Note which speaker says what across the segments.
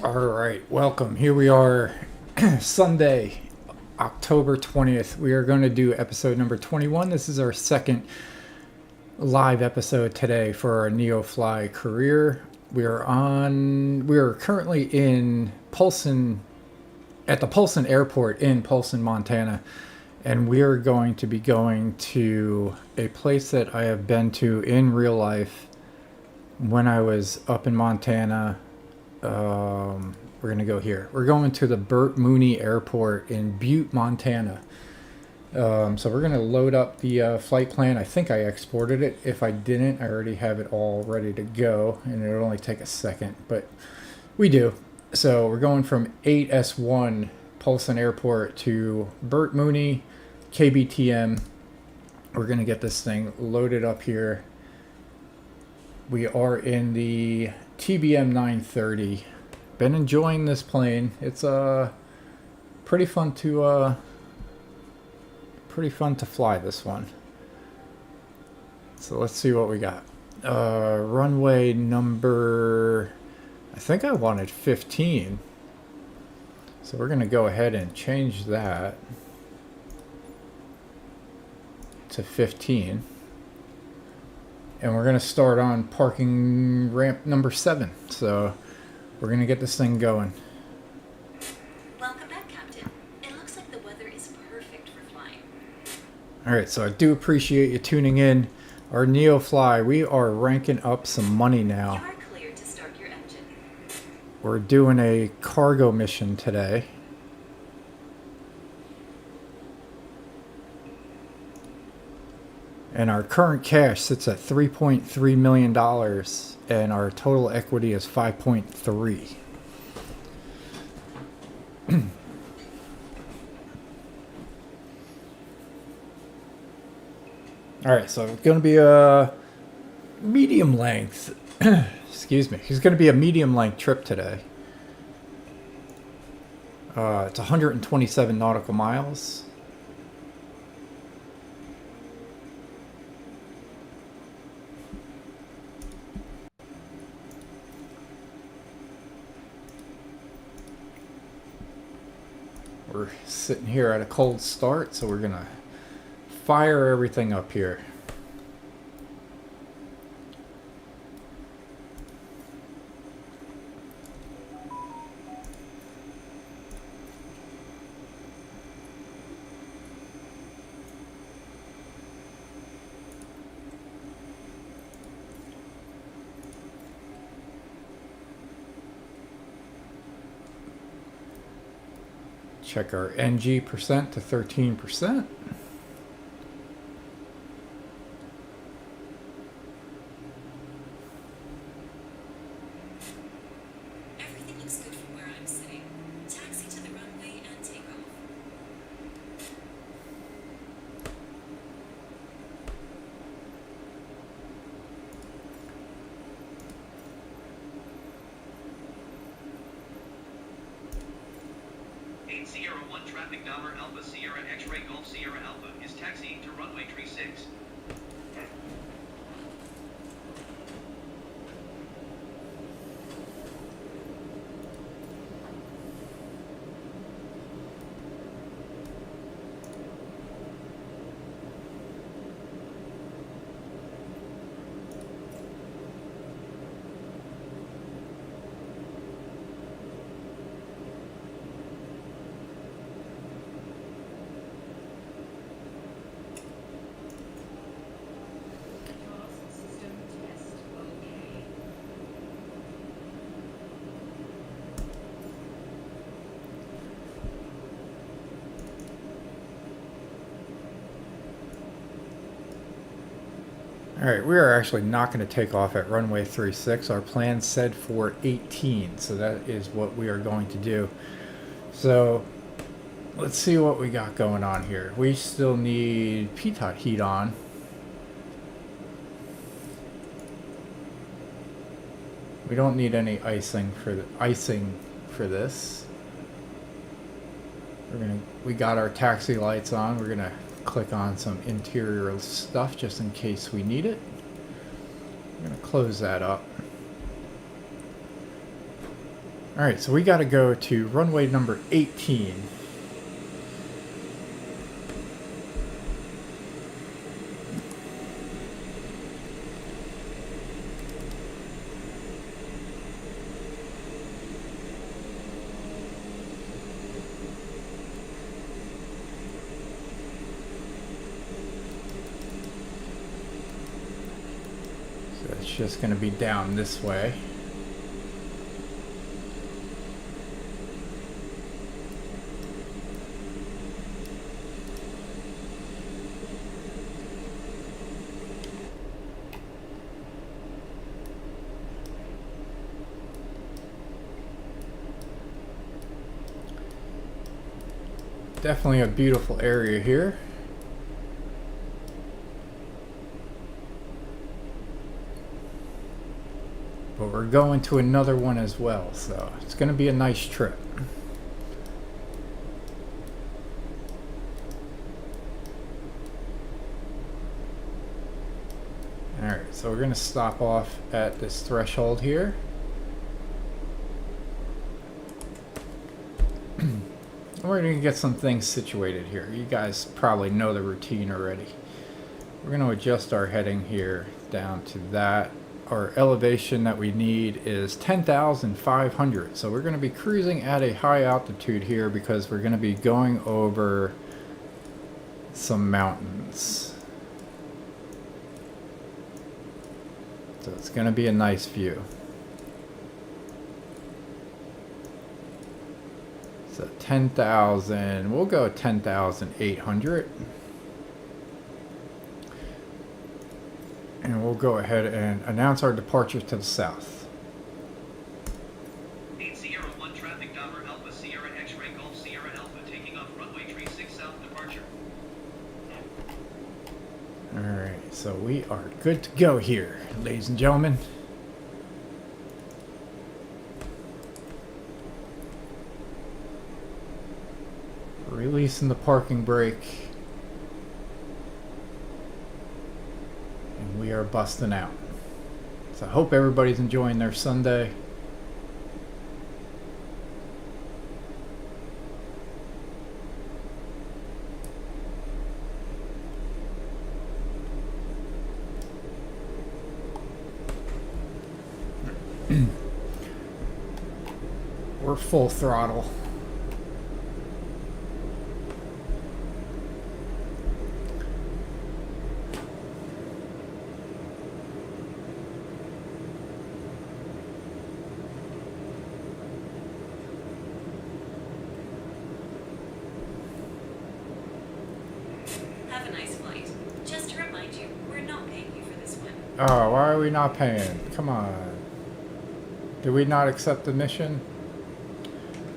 Speaker 1: All right, welcome. Here we are, Sunday, October 20th. We are going to do episode number 21. This is our second live episode today for our NeoFly career. We are currently in Polson, at the Polson Airport in Polson, Montana, and we are going to be going to a place that I have been to in real life when I was up in Montana. We're going to go here. We're going to the Bert Mooney Airport in Butte, Montana. So we're going to load up the flight plan. I think I exported it. If I didn't, I already have it all ready to go, and it'll only take a second, but we do. So we're going from 8S1 Polson Airport to Bert Mooney, KBTM. We're going to get this thing loaded up here. We are in the TBM 930. Been enjoying this plane. It's pretty fun to fly this one. So let's see what we got. Runway number, I think I wanted 15. So we're gonna go ahead and change that to 15. And we're going to start on parking ramp number 7. So we're going to get this thing going.
Speaker 2: Welcome back, Captain. It looks like the weather is perfect for flying.
Speaker 1: Alright, so I do appreciate you tuning in. Our NeoFly, we are ranking up some money now.
Speaker 2: You are clear to start your engine.
Speaker 1: We're doing a cargo mission today. And our current cash sits at $3.3 million, and our total equity is 5.3. All right, so it's going to be a medium length. Excuse me. It's going to be a medium length trip today. It's 127 nautical miles. We're sitting here at a cold start, so we're gonna fire everything up here. Check our NG percent to 13%.
Speaker 2: Everything looks good from where I'm sitting. Taxi to the runway and take off.
Speaker 3: Sierra 1 traffic number Alpha Sierra X-Ray Golf Sierra Alpha is taxiing to runway 36.
Speaker 1: Alright, we are actually not going to take off at runway 36. Our plan said for 18, so that is what we are going to do. So let's see what we got going on here. We still need pitot heat on. We don't need any icing for this. We got our taxi lights on. We're gonna click on some interior stuff just in case we need it. We're gonna close that up. Alright, so we got to go to runway number 18. So it's just going to be down this way. Definitely a beautiful area here. But we're going to another one as well, so it's going to be a nice trip. Alright, so we're going to stop off at this threshold here. We're going to get some things situated here. You guys probably know the routine already. We're going to adjust our heading here down to that. Our elevation that we need is 10,500. So we're going to be cruising at a high altitude here because we're going to be going over some mountains. So it's going to be a nice view. So 10,000, we'll go 10,800. And we'll go ahead and announce our departure to the south.
Speaker 3: 8 Sierra 1 traffic Dollar Alpha Sierra X-ray Golf Sierra Alpha taking off runway 36 south departure.
Speaker 1: Alright, so we are good to go here, ladies and gentlemen. Releasing the parking brake. And we are busting out. So I hope everybody's enjoying their Sunday. We're full throttle.
Speaker 2: Have a nice flight. Just to remind you, we're not paying you for this one.
Speaker 1: Oh, why are we not paying? Come on. Did we not accept the mission?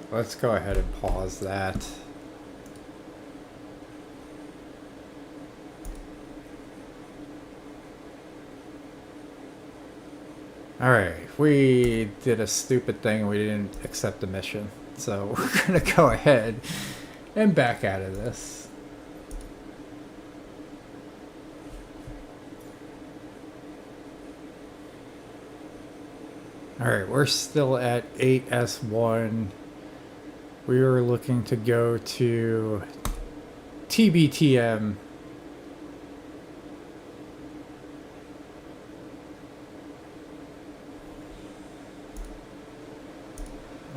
Speaker 1: Let's go ahead and pause that. Alright, we did a stupid thing and we didn't accept the mission. So we're gonna go ahead and back out of this. Alright, we're still at 8S1. We were looking to go to TBTM.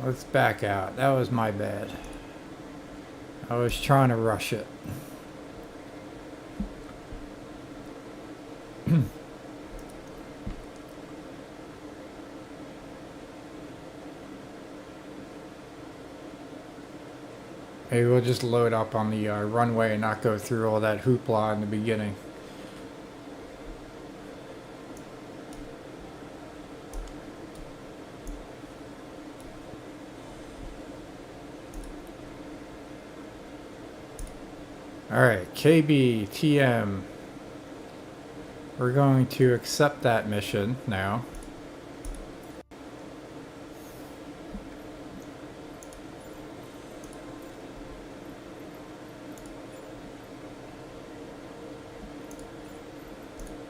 Speaker 1: Let's back out. That was my bad. I was trying to rush it. Maybe we'll just load up on the runway and not go through all that hoopla in the beginning. Alright, KBTM. We're going to accept that mission now.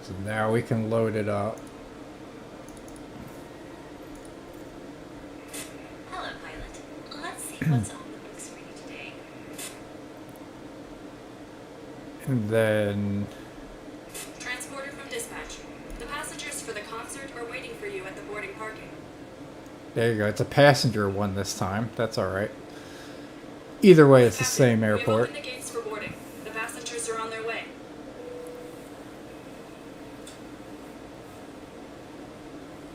Speaker 1: So now we can load it up.
Speaker 2: Hello, What's on the books for you today?
Speaker 1: And then,
Speaker 4: Transporter from dispatch. The passengers for the concert are waiting for you at the boarding parking.
Speaker 1: there you go. It's a passenger one this time. That's all right. Either way, it's the
Speaker 4: Captain,
Speaker 1: same
Speaker 4: we have
Speaker 1: airport.
Speaker 4: opened the gates for boarding. The passengers are on their way.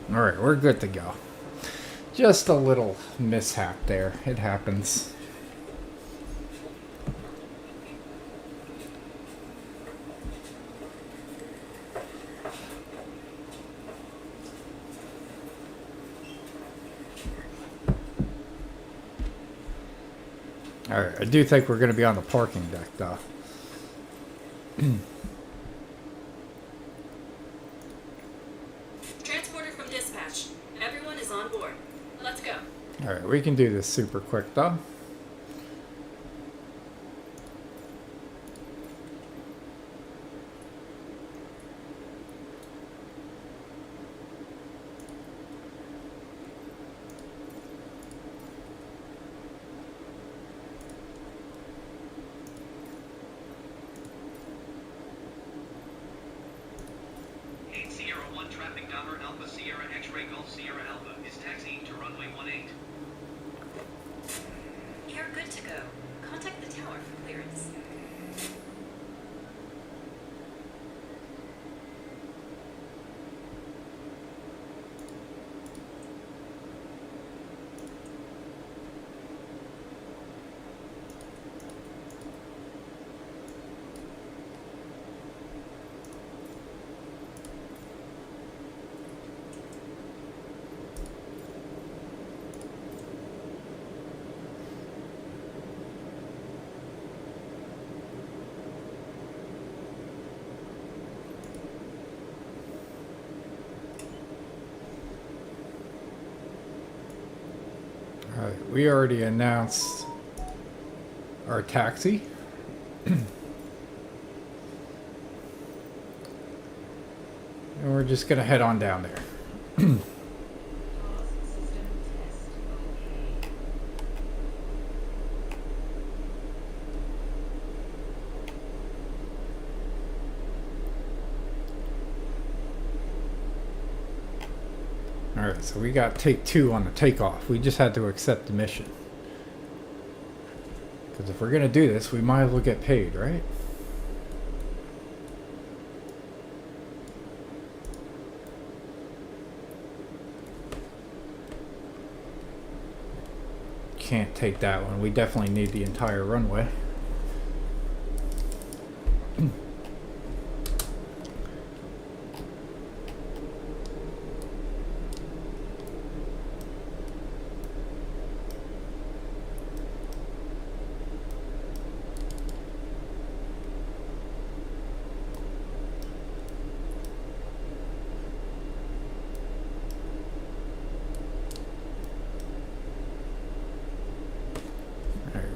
Speaker 1: All right, we're good to go. Just a little mishap there. It happens. All right, I do think we're going to be on the parking deck, though.
Speaker 4: Transporter from dispatch. Everyone is on board. Let's go.
Speaker 1: All right, we can do this super quick, though.
Speaker 3: Sierra 1 traffic number Alpha Sierra X-ray Golf Sierra Alpha is taxiing to runway 18.
Speaker 2: You're good to go. Contact the tower for clearance.
Speaker 1: All right, we already announced our taxi. And we're just going to head on down there. All right, so we got take 2 on the takeoff. We just had to accept the mission. Because if we're going to do this, we might as well get paid, right? Can't take that one. We definitely need the entire runway.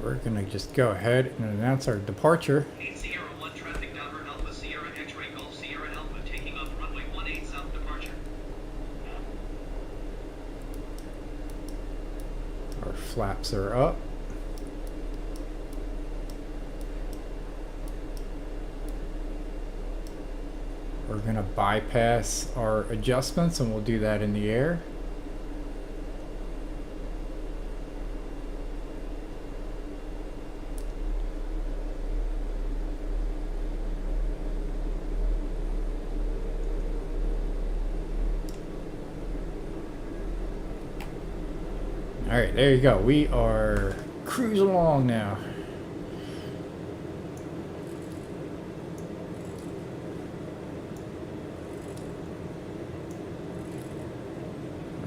Speaker 1: We're gonna just go ahead and announce our departure.
Speaker 3: Sierra 1 traffic number Alpha Sierra X-ray Golf Sierra Alpha taking off runway 18 south departure.
Speaker 1: Our flaps are up. We're gonna bypass our adjustments and we'll do that in the air. All right, there you go. We are cruising along now.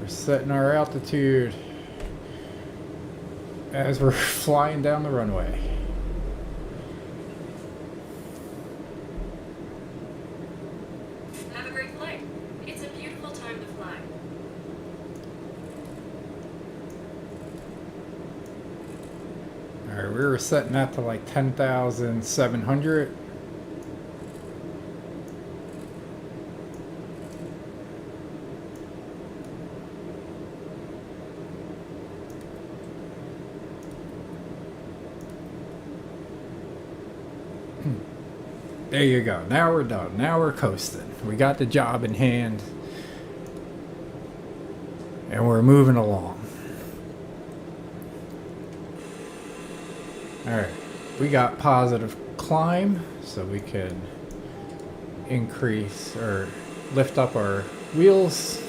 Speaker 1: We're setting our altitude as we're flying down the runway.
Speaker 4: Have a great flight. It's a beautiful time to fly.
Speaker 1: All right, we were setting that to like 10,700. There you go. Now we're done. Now we're coasting. We got the job in hand. And we're moving along. Alright. We got positive climb. So we can increase or lift up our wheels.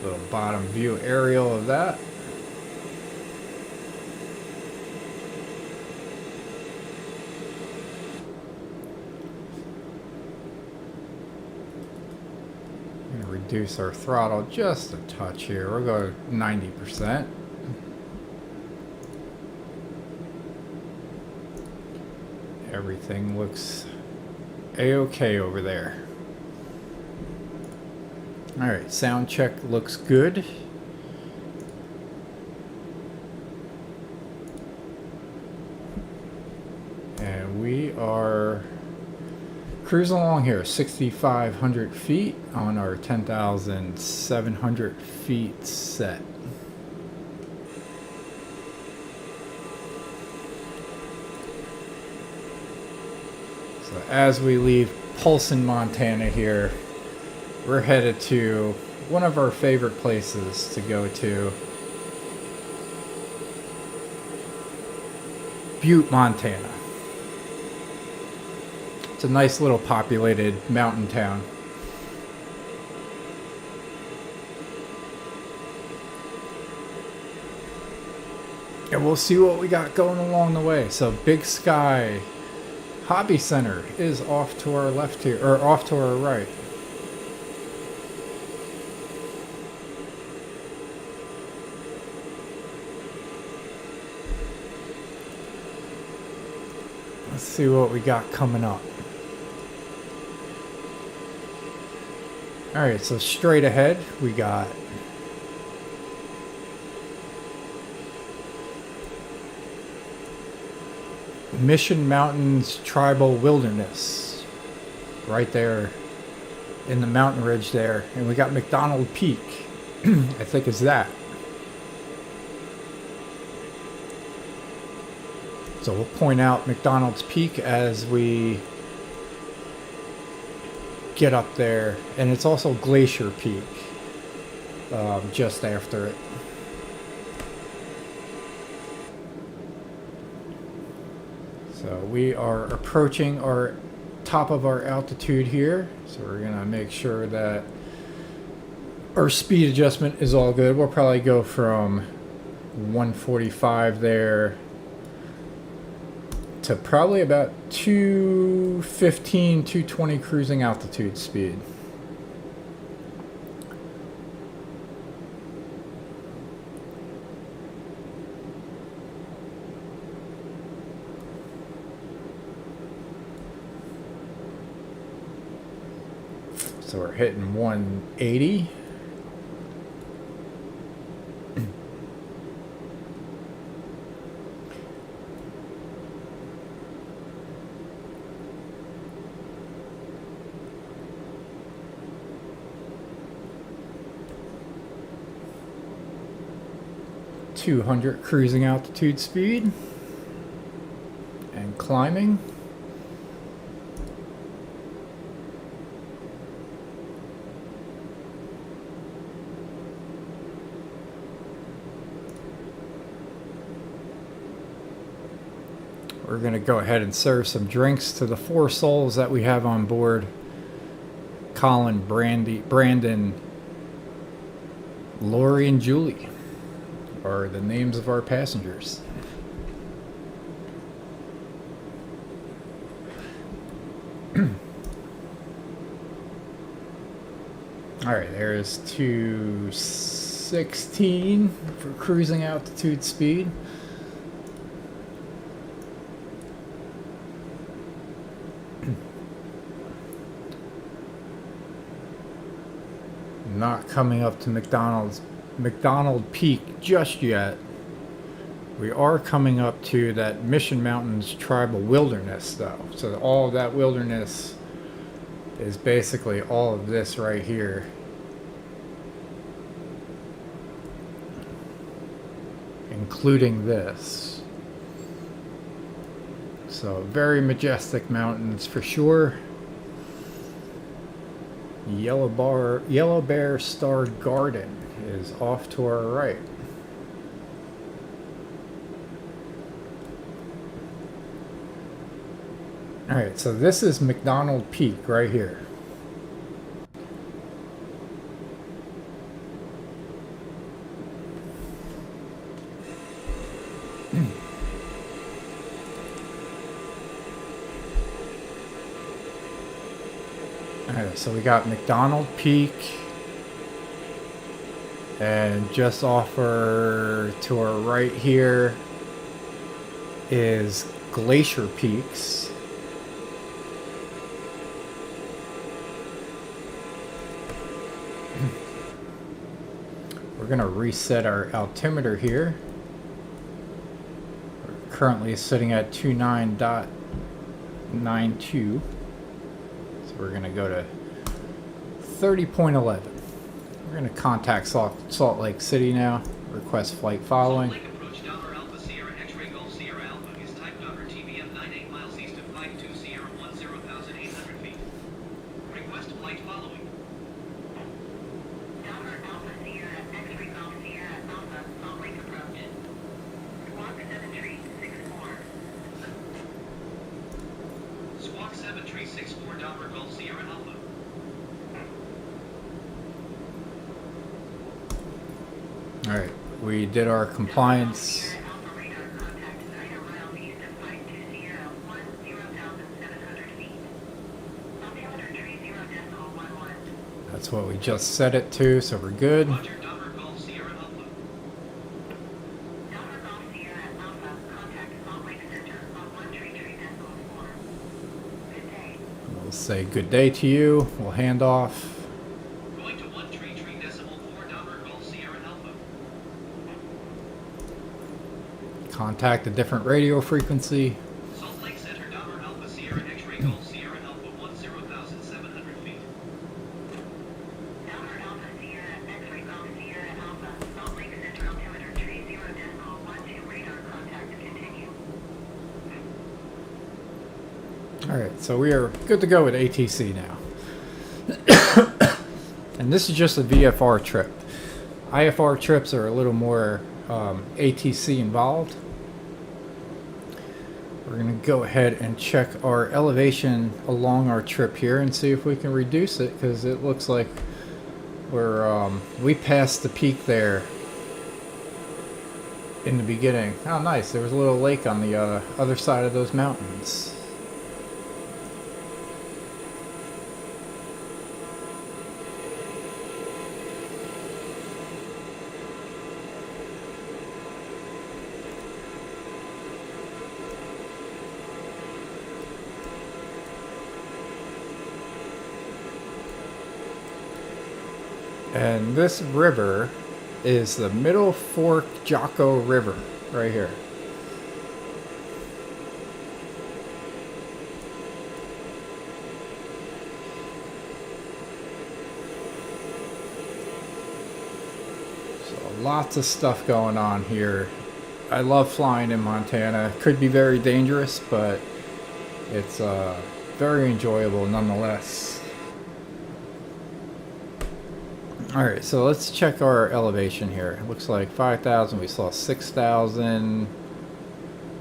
Speaker 1: Little bottom view aerial of that. Reduce our throttle just a touch here. We'll go to 90%. Everything looks a-okay over there. Alright, sound check looks good. And we are cruising along here, 6,500 feet on our 10,700 feet set. So as we leave Polson, Montana here, we're headed to one of our favorite places to go to, Butte, Montana. It's a nice little populated mountain town. And we'll see what we got going along the way. So Big Sky Hobby Center is off to our left here, or off to our right. Let's see what we got coming up. Alright, so straight ahead we got Mission Mountains Tribal Wilderness right there in the mountain ridge there. And we got McDonald Peak, I think is that. So we'll point out McDonald's Peak as we get up there, and it's also Glacier Peak just after it. So we are approaching our top of our altitude here, so we're gonna make sure that our speed adjustment is all good. We'll probably go from 145 there to probably about 215, 220 cruising altitude speed. So we're hitting 180. .200 cruising altitude speed and climbing. We're going to go ahead and serve some drinks to the 4 souls that we have on board. Colin, Brandon, Lori, and Julie are the names of our passengers. Alright, there's 216 for cruising altitude speed. Not coming up to McDonald Peak just yet. We are coming up to that Mission Mountains Tribal Wilderness though. So all of that wilderness is basically all of this right here. Including this. So very majestic mountains for sure. Yellow Bear Star Garden is off to our right. Alright, so this is McDonald Peak right here. Alright, so we got McDonald Peak, and just off to our right here is Glacier Peaks. We're going to reset our altimeter here. We're currently sitting at 29.92. So we're going to go to 30.11. We're going to contact Salt Lake City now. Request flight following.
Speaker 3: Salt Lake approach Delaware Alpha Sierra X-Ray Golf Sierra Alpha is type number TBM 98 miles east of 52 Sierra 10,800 feet. Request flight following.
Speaker 2: Delaware Alpha Sierra X-ray Golf Sierra Alpha Salt Lake approach. Squawk 7364.
Speaker 3: Squawk 7364 Delaware Golf Sierra Alpha.
Speaker 1: Alright, we did our compliance.
Speaker 2: Alpha radar contact 9 miles east of 52 Sierra 10,700 feet. Altimeter 30.11.
Speaker 1: That's what we just set it to, so we're good.
Speaker 3: Roger Delaware Golf Sierra Alpha.
Speaker 2: Delaware Golf Sierra Alpha contact Salt Lake Center on 133.4. Good day.
Speaker 1: We'll say good day to you. We'll hand off.
Speaker 3: Going to 133.4 Delaware Golf Sierra Alpha.
Speaker 1: Contact a different radio frequency.
Speaker 3: Salt Lake Center Delaware Alpha Sierra X-ray Golf Sierra Alpha 10,700 feet.
Speaker 2: Delaware Alpha Sierra X-ray Golf Sierra Alpha Salt Lake Center altimeter 30.12 radar contact continue.
Speaker 1: Alright, so we are good to go with ATC now. And this is just a VFR trip. IFR trips are a little more ATC involved. We're going to go ahead and check our elevation along our trip here and see if we can reduce it, because it looks like we passed the peak there in the beginning. Oh, nice. There was a little lake on the other side of those mountains. And this river is the Middle Fork Jocko River right here. So lots of stuff going on here. I love flying in Montana. Could be very dangerous, but it's very enjoyable nonetheless. Alright, so let's check our elevation here. It looks like 5,000, we saw 6,000.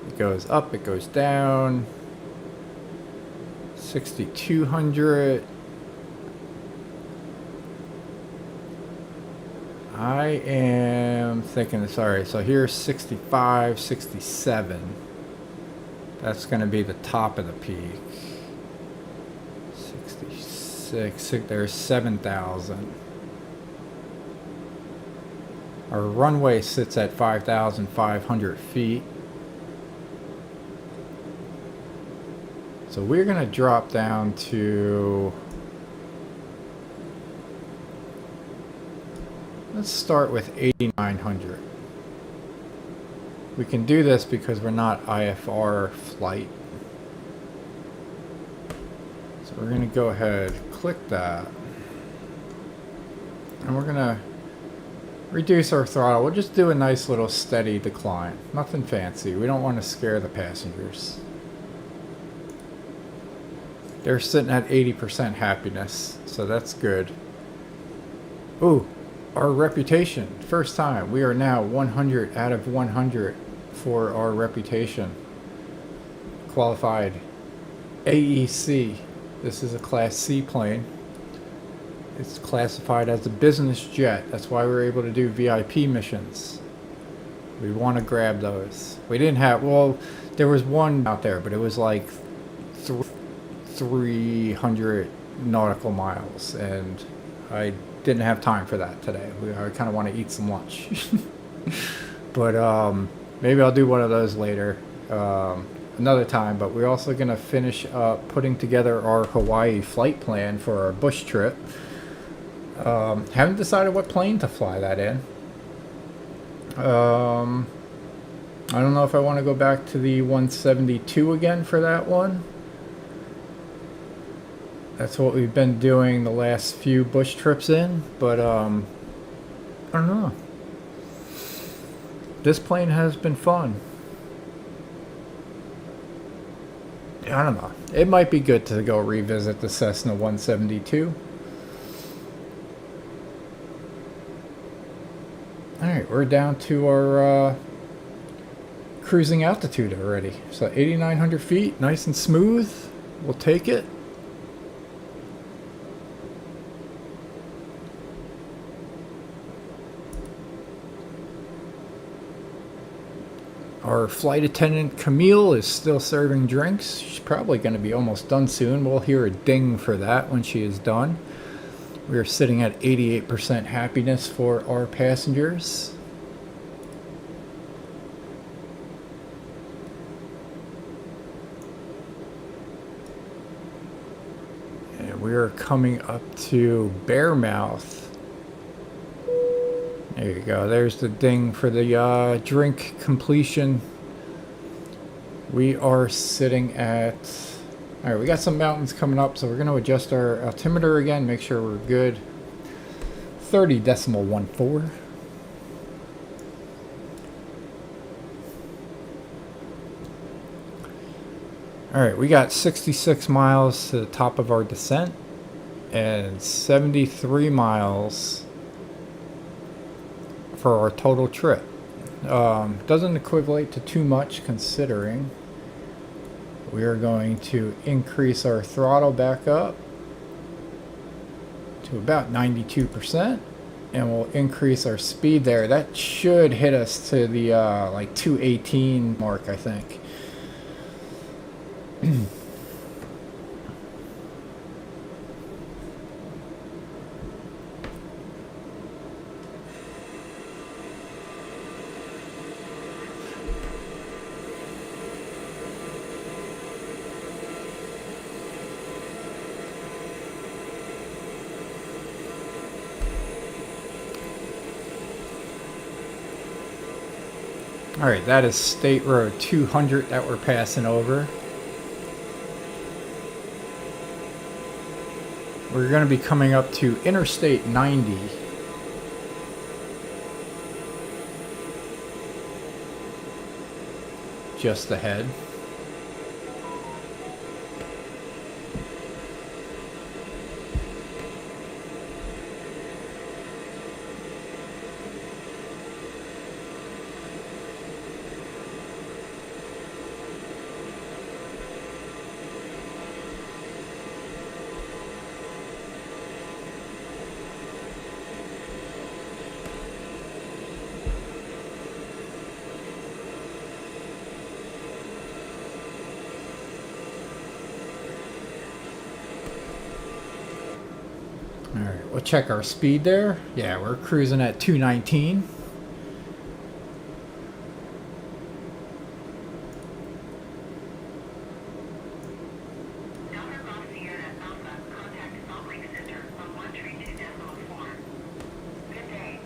Speaker 1: It goes up, it goes down. 6,200. I am thinking, sorry, so here's 65, 67. That's going to be the top of the peak. 66, there's 7,000. Our runway sits at 5,500 feet. So we're going to drop down to, let's start with 8,900. We can do this because we're not IFR flight. So we're going to go ahead, click that. And we're going to reduce our throttle. We'll just do a nice little steady decline. Nothing fancy. We don't want to scare the passengers. They're sitting at 80% happiness, so that's good. Ooh, our reputation. First time. We are now 100 out of 100 for our reputation. Qualified. AEC. This is a Class C plane. It's classified as a business jet. That's why we were able to do VIP missions. We want to grab those. We didn't have, well, there was one out there, but it was like 300 nautical miles, and I didn't have time for that today. I kind of want to eat some lunch. But maybe I'll do one of those later, another time. But we're also going to finish up putting together our Hawaii flight plan for our bush trip. Haven't decided what plane to fly that in. I don't know if I want to go back to the 172 again for that one. That's what we've been doing the last few bush trips in, but I don't know. This plane has been fun. I don't know. It might be good to go revisit the Cessna 172. Alright, we're down to our cruising altitude already. So 8,900 feet, nice and smooth. We'll take it. Our flight attendant Camille is still serving drinks. She's probably going to be almost done soon. We'll hear a ding for that when she is done. We are sitting at 88% happiness for our passengers. And we are coming up to Bearmouth. There you go. There's the ding for the drink completion. We are sitting at... Alright, we got some mountains coming up, so we're going to adjust our altimeter again, make sure we're good. 30.14. Alright, we got 66 miles to the top of our descent and 73 miles for our total trip. Doesn't equate to too much considering we are going to increase our throttle back up to about 92%, and we'll increase our speed there. That should hit us to the like 218 mark, I think. Alright, that is State Road 200 that we're passing over. We're going to be coming up to Interstate 90. Just ahead. Alright, we'll check our speed there. Yeah, we're cruising at 219.
Speaker 2: Delta Golf Sierra Alpha, contact Salt Lake Center on 132.4. Good day.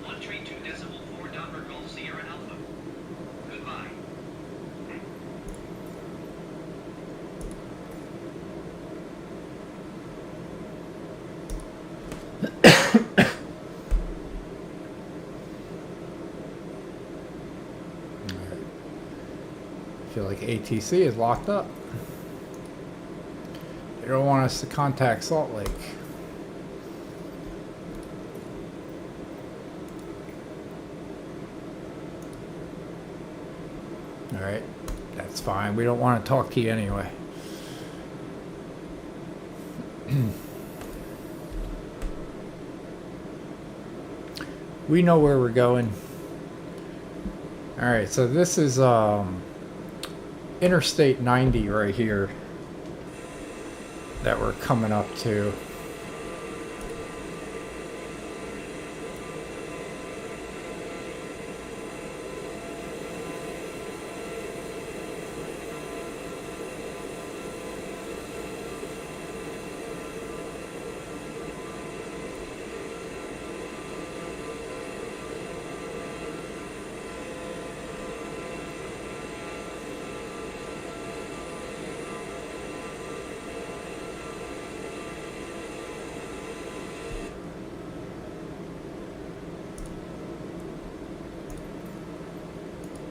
Speaker 3: 132.4 Delta Golf Sierra Alpha. Goodbye.
Speaker 1: feel like ATC is locked up. They don't want us to contact Salt Lake. Alright, that's fine. We don't want to talk to you anyway. We know where we're going. Alright, so this is Interstate 90 right here that we're coming up to.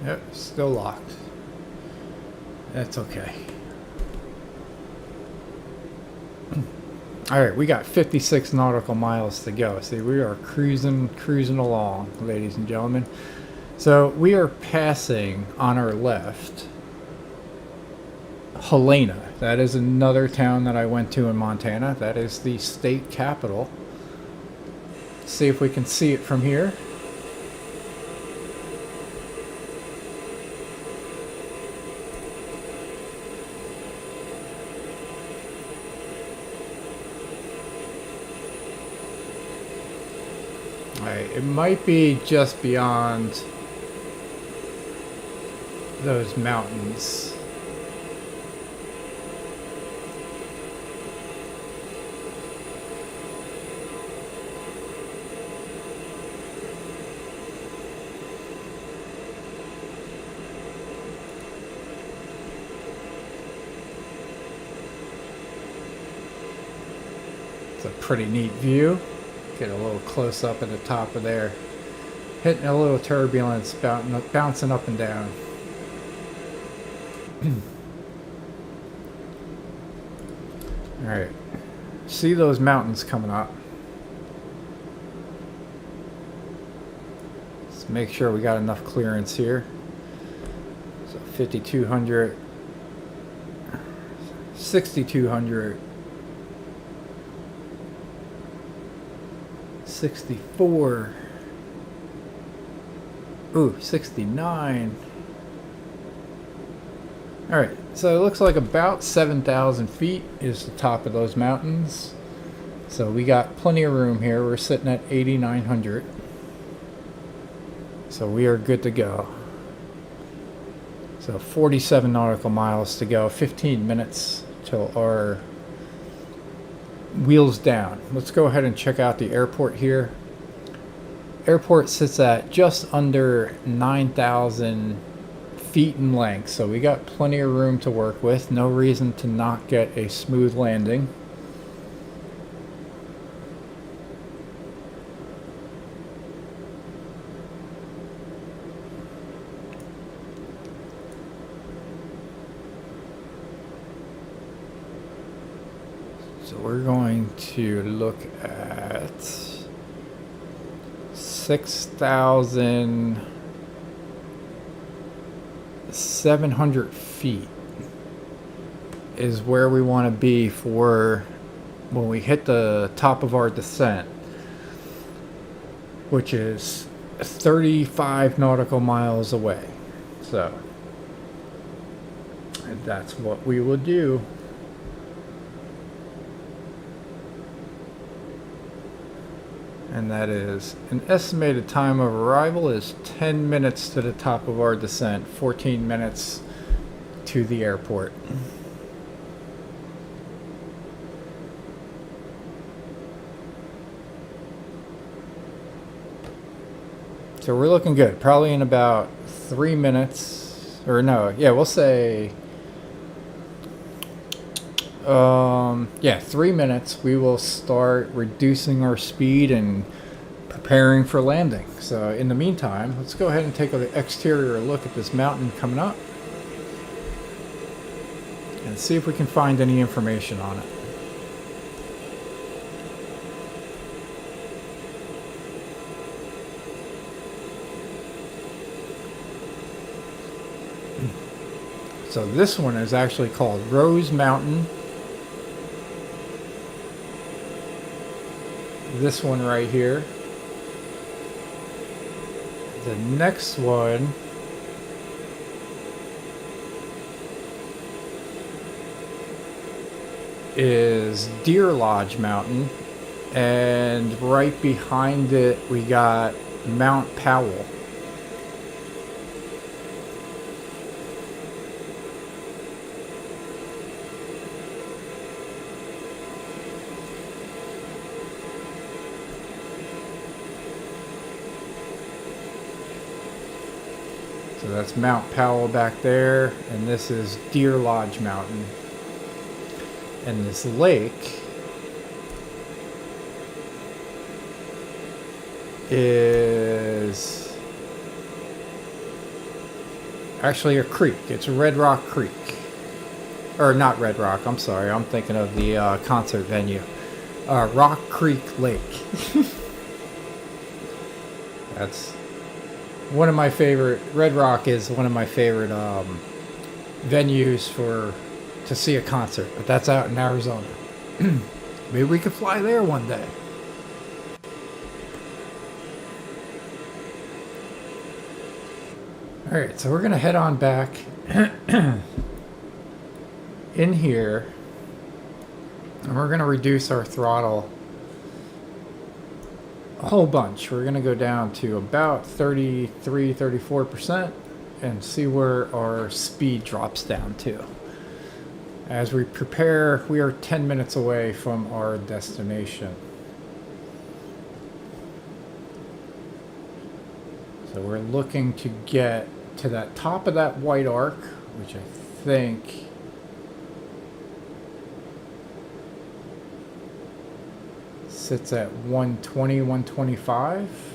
Speaker 1: Yep, still locked. That's okay. Alright, we got 56 nautical miles to go. See, we are cruising along, ladies and gentlemen. So we are passing on our left Helena. That is another town that I went to in Montana. That is the state capital. See if we can see it from here. It might be just beyond those mountains. It's a pretty neat view. Get a little close up at the top of there. Hitting a little turbulence, bouncing up and down. Alright. See those mountains coming up. Let's make sure we got enough clearance here. So 5,200. 6,200. 64. Ooh, 69. Alright, so it looks like about 7,000 feet is the top of those mountains. So we got plenty of room here. We're sitting at 8,900. So we are good to go. So 47 nautical miles to go. 15 minutes till our wheels down. Let's go ahead and check out the airport here. Airport sits at just under 9,000 feet in length, so we got plenty of room to work with. No reason to not get a smooth landing. So we're going to look at 6,700 feet is where we want to be for when we hit the top of our descent, which is 35 nautical miles away. So that's what we will do. And that is an estimated time of arrival is 10 minutes to the top of our descent, 14 minutes to the airport. So we're looking good. Probably in about 3 minutes, or no, yeah, we'll say, 3 minutes, we will start reducing our speed and preparing for landing. So in the meantime, let's go ahead and take an exterior look at this mountain coming up. and see if we can find any information on it. So this one is actually called Rose Mountain. This one right here. The next one is Deer Lodge Mountain, and right behind it we got Mount Powell. So that's Mount Powell back there, and this is Deer Lodge Mountain. And this lake is actually a creek. It's Red Rock Creek. Or not Red Rock, I'm sorry. I'm thinking of the concert venue. Rock Creek Lake. That's one of my favorite. Red Rock is one of my favorite venues to see a concert, but that's out in Arizona. Maybe we could fly there one day. Alright, so we're going to head on back in here, and we're going to reduce our throttle a whole bunch. We're going to go down to about 33-34% and see where our speed drops down to. As we prepare, we are 10 minutes away from our destination. So we're looking to get to that top of that white arc, which I think sits at 120, 125.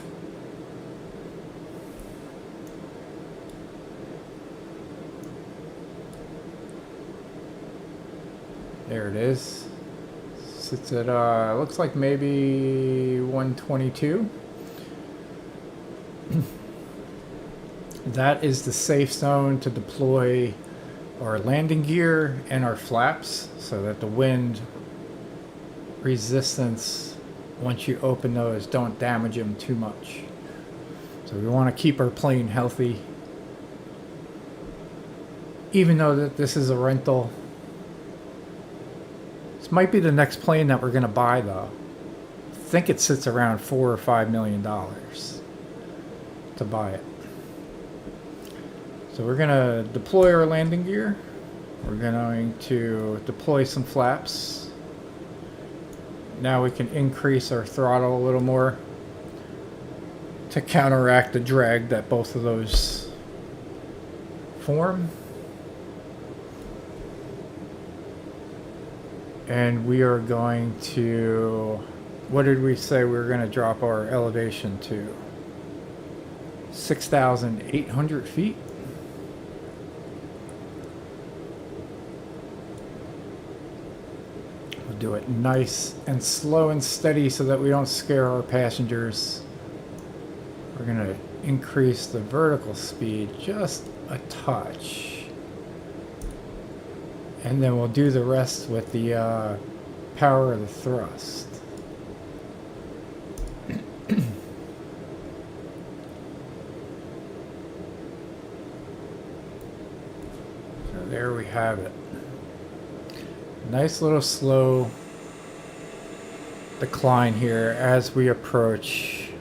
Speaker 1: There it is. Sits at, looks like maybe 122. That is the safe zone to deploy our landing gear and our flaps so that the wind resistance, once you open those, don't damage them too much. So we want to keep our plane healthy. Even though that this is a rental, might be the next plane that we're going to buy, though. I think it sits around $4 or $5 million to buy it. So we're going to deploy our landing gear. We're going to deploy some flaps. Now we can increase our throttle a little more to counteract the drag that both of those form. And we are going to, what did we say we were going to drop our elevation to? 6,800 feet. We'll do it nice and slow and steady so that we don't scare our passengers. We're going to increase the vertical speed just a touch. And then we'll do the rest with the power of the thrust. So there we have it. Nice little slow decline here as we approach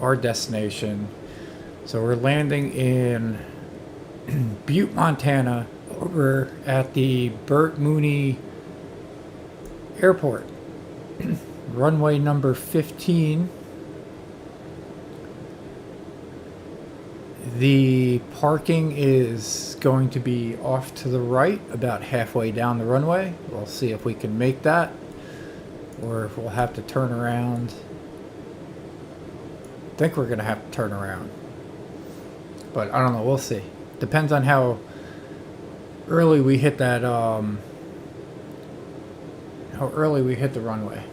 Speaker 1: our destination. So we're landing in Butte, Montana, over at the Bert Mooney Airport. Runway number 15. The parking is going to be off to the right, about halfway down the runway. We'll see if we can make that, or if we'll have to turn around. I think we're going to have to turn around, but I don't know. We'll see. Depends on how early we hit that how early we hit the runway.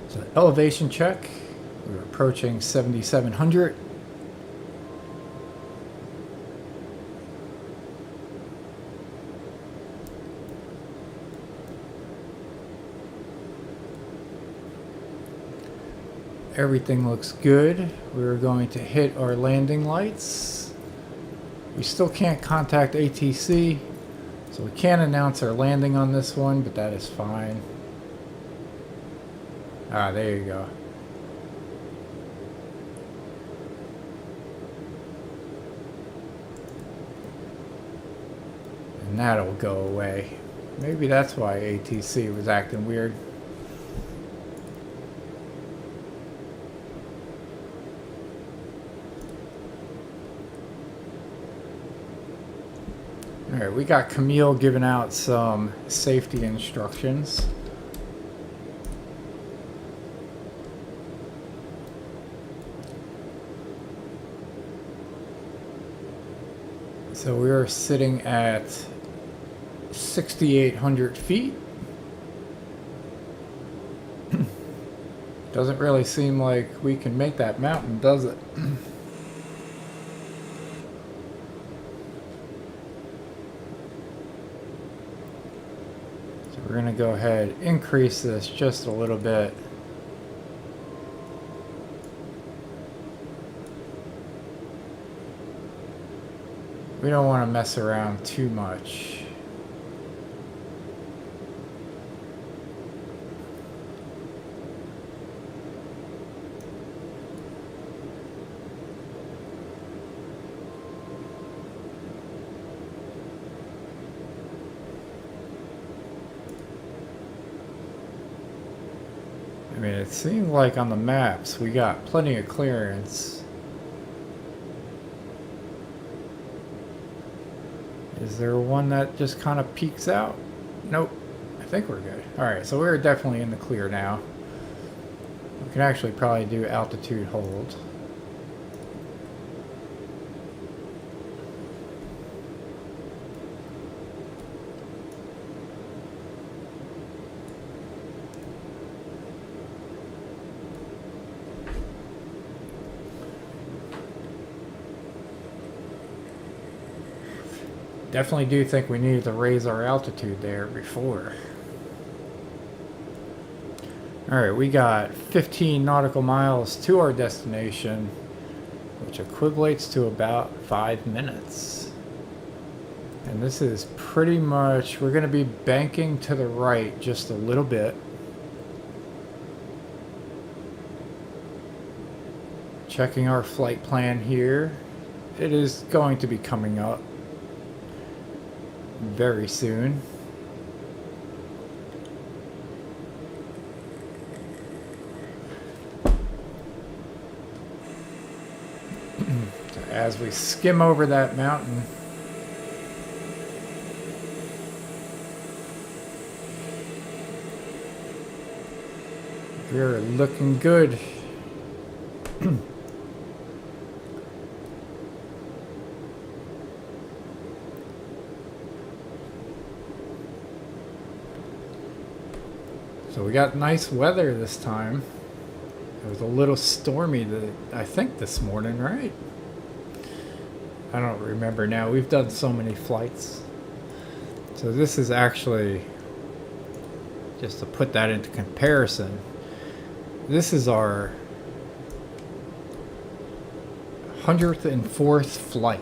Speaker 1: So elevation check. We're approaching 7,700. Everything looks good. We're going to hit our landing lights. We still can't contact ATC, so we can't announce our landing on this one, but that is fine. Ah, there you go. And that'll go away. Maybe that's why ATC was acting weird. Alright, we got Camille giving out some safety instructions. So we are sitting at 6,800 feet. Doesn't really seem like we can make that mountain, does it? So we're going to go ahead, increase this just a little bit. We don't want to mess around too much. I mean, it seemed like on the maps we got plenty of clearance. Is there one that just kind of peeks out? Nope. I think we're good. Alright, so we're definitely in the clear now. We can actually probably do altitude hold. Definitely do think we needed to raise our altitude there before. Alright, we got 15 nautical miles to our destination, which equates to about 5 minutes. And this is pretty much, we're going to be banking to the right just a little bit. Checking our flight plan here. It is going to be coming up very soon. As we skim over that mountain, we're looking good. So we got nice weather this time. It was a little stormy, I think, this morning, right? I don't remember now. We've done so many flights. So this is actually, just to put that into comparison, this is our 104th flight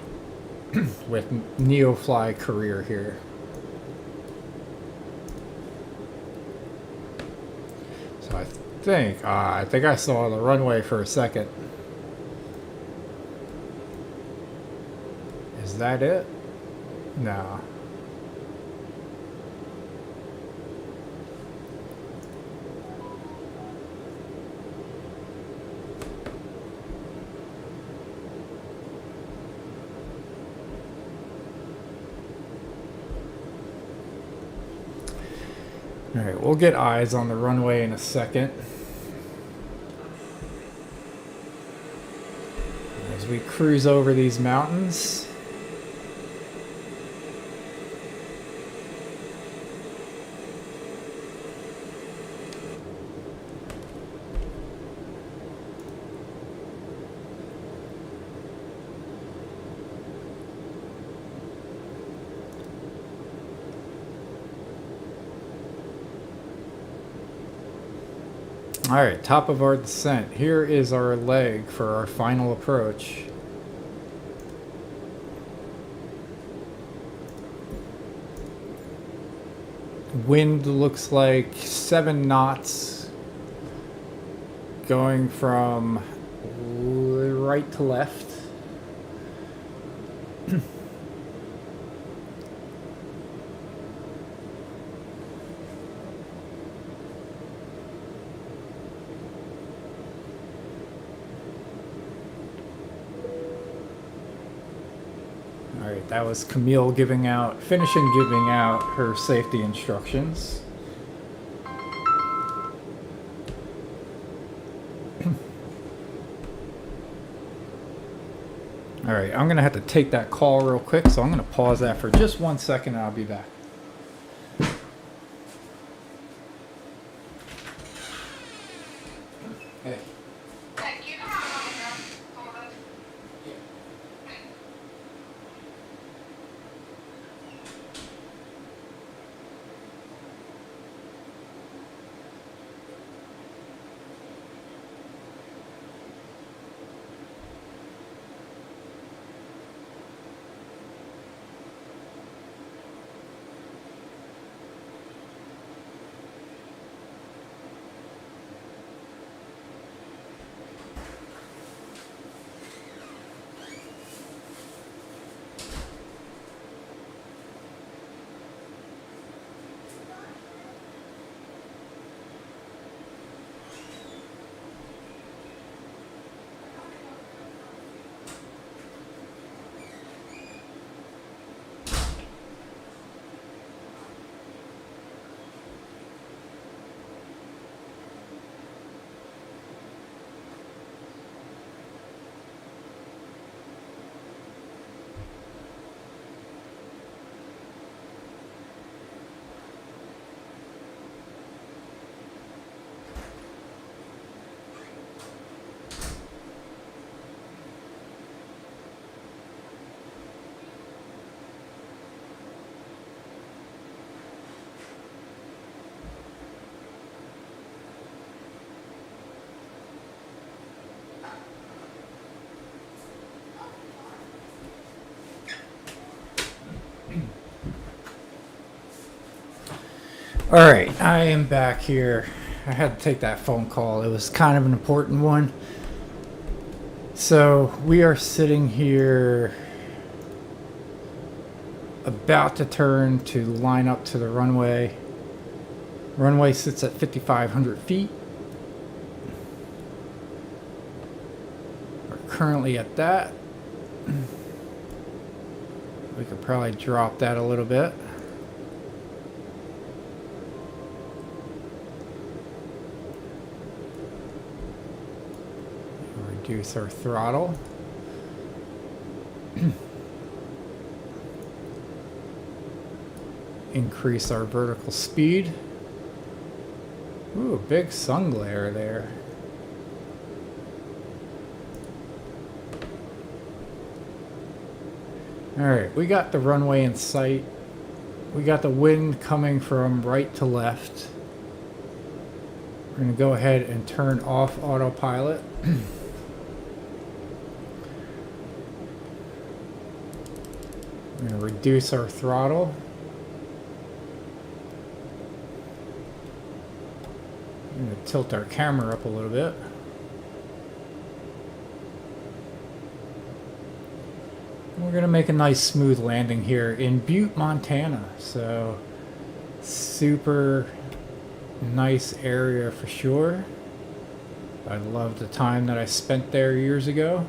Speaker 1: with NeoFly career here. So I think I saw the runway for a second. Is that it? No. Alright, we'll get eyes on the runway in a second. As we cruise over these mountains. Alright, top of our descent. Here is our leg for our final approach. Wind looks like 7 knots going from right to left. Alright, that was Camille finishing giving out her safety instructions. Alright, I'm going to have to take that call real quick, so I'm going to pause that for just 1 second and I'll be back. Hey. Alright, I am back here. I had to take that phone call. It was kind of an important one. So, we are sitting here about to turn to line up to the runway. Runway sits at 5,500 feet. We're currently at that. We could probably drop that a little bit. Reduce our throttle. Increase our vertical speed. Ooh, big sun glare there. Alright, we got the runway in sight. We got the wind coming from right to left. We're going to go ahead and turn off autopilot. We're going to reduce our throttle. I'm going to tilt our camera up a little bit. We're going to make a nice smooth landing here in Butte, Montana. So, super nice area for sure. I love the time that I spent there years ago.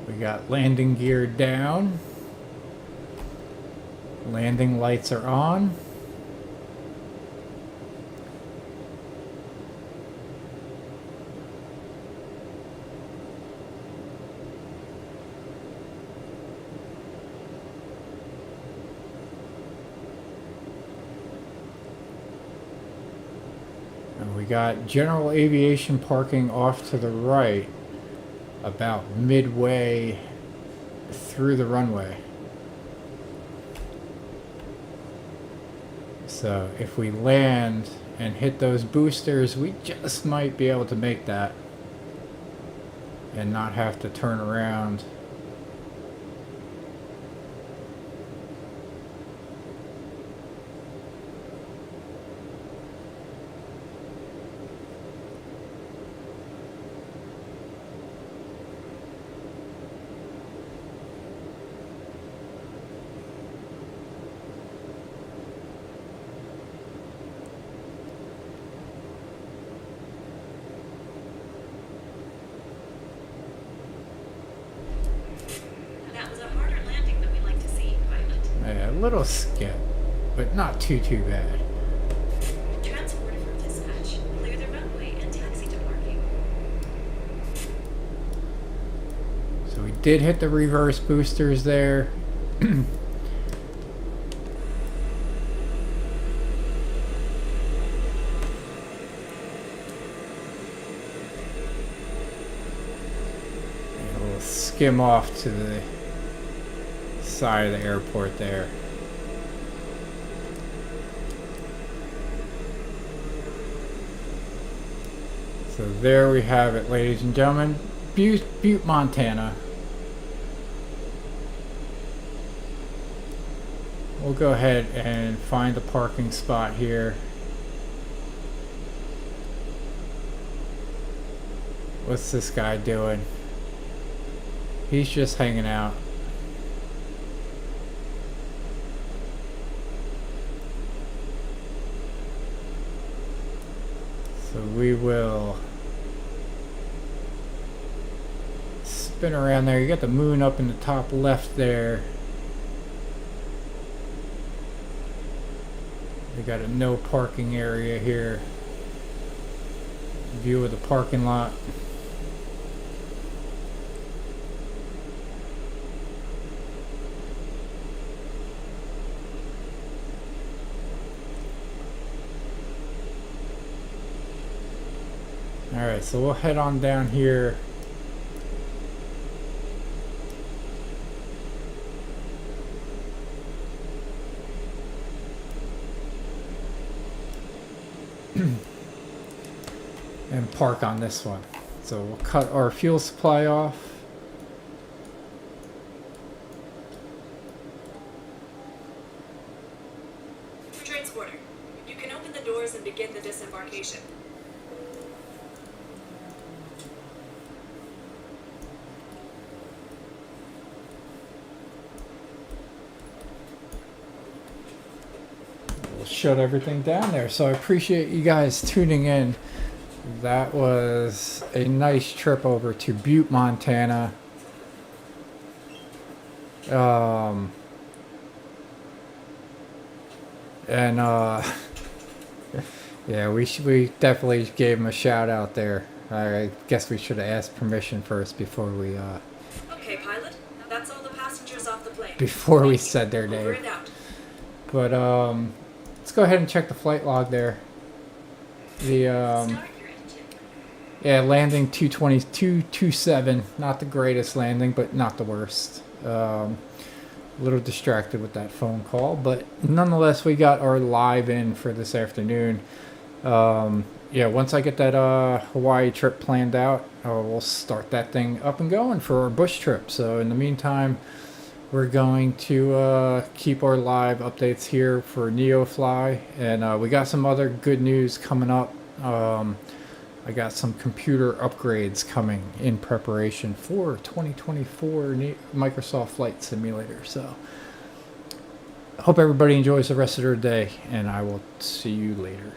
Speaker 1: We got landing gear down. Landing lights are on. And we got general aviation parking off to the right, about midway through the runway. So if we land and hit those boosters, we just might be able to make that and not have to turn around.
Speaker 4: That was a harder landing than we like to see, pilot.
Speaker 1: Yeah, a little skip, but not too bad.
Speaker 4: Transported from dispatch. Clear the runway and taxi to parking.
Speaker 1: So we did hit the reverse boosters there. And we'll skim off to the side of the airport there. So there we have it, ladies and gentlemen. Butte, Montana. We'll go ahead and find a parking spot here. What's this guy doing? He's just hanging out. So we will spin around there. You got the moon up in the top left there. We got a no parking area here. View of the parking lot. Alright, so we'll head on down here. And park on this one. So we'll cut our fuel supply off.
Speaker 4: Transporter, you can open the doors and begin the disembarkation.
Speaker 1: We'll shut everything down there. So I appreciate you guys tuning in. That was a nice trip over to Butte, Montana. Yeah, we definitely gave him a shout out there. I guess we should have asked permission first before we
Speaker 4: Okay, pilot. That's all the passengers off the plane.
Speaker 1: before we
Speaker 4: Thank you.
Speaker 1: said their
Speaker 4: Over
Speaker 1: name.
Speaker 4: and out.
Speaker 1: But let's go ahead and check the flight log there. The
Speaker 4: Start your engine.
Speaker 1: yeah, landing 222.27. Not the greatest landing, but not the worst. A little distracted with that phone call, but nonetheless, we got our live in for this afternoon. Yeah, once I get that Hawaii trip planned out, we'll start that thing up and going for our bush trip. So in the meantime, we're going to keep our live updates here for NeoFly, and we got some other good news coming up. I got some computer upgrades coming in preparation for 2024 Microsoft Flight Simulator. So I hope everybody enjoys the rest of their day, and I will see you later.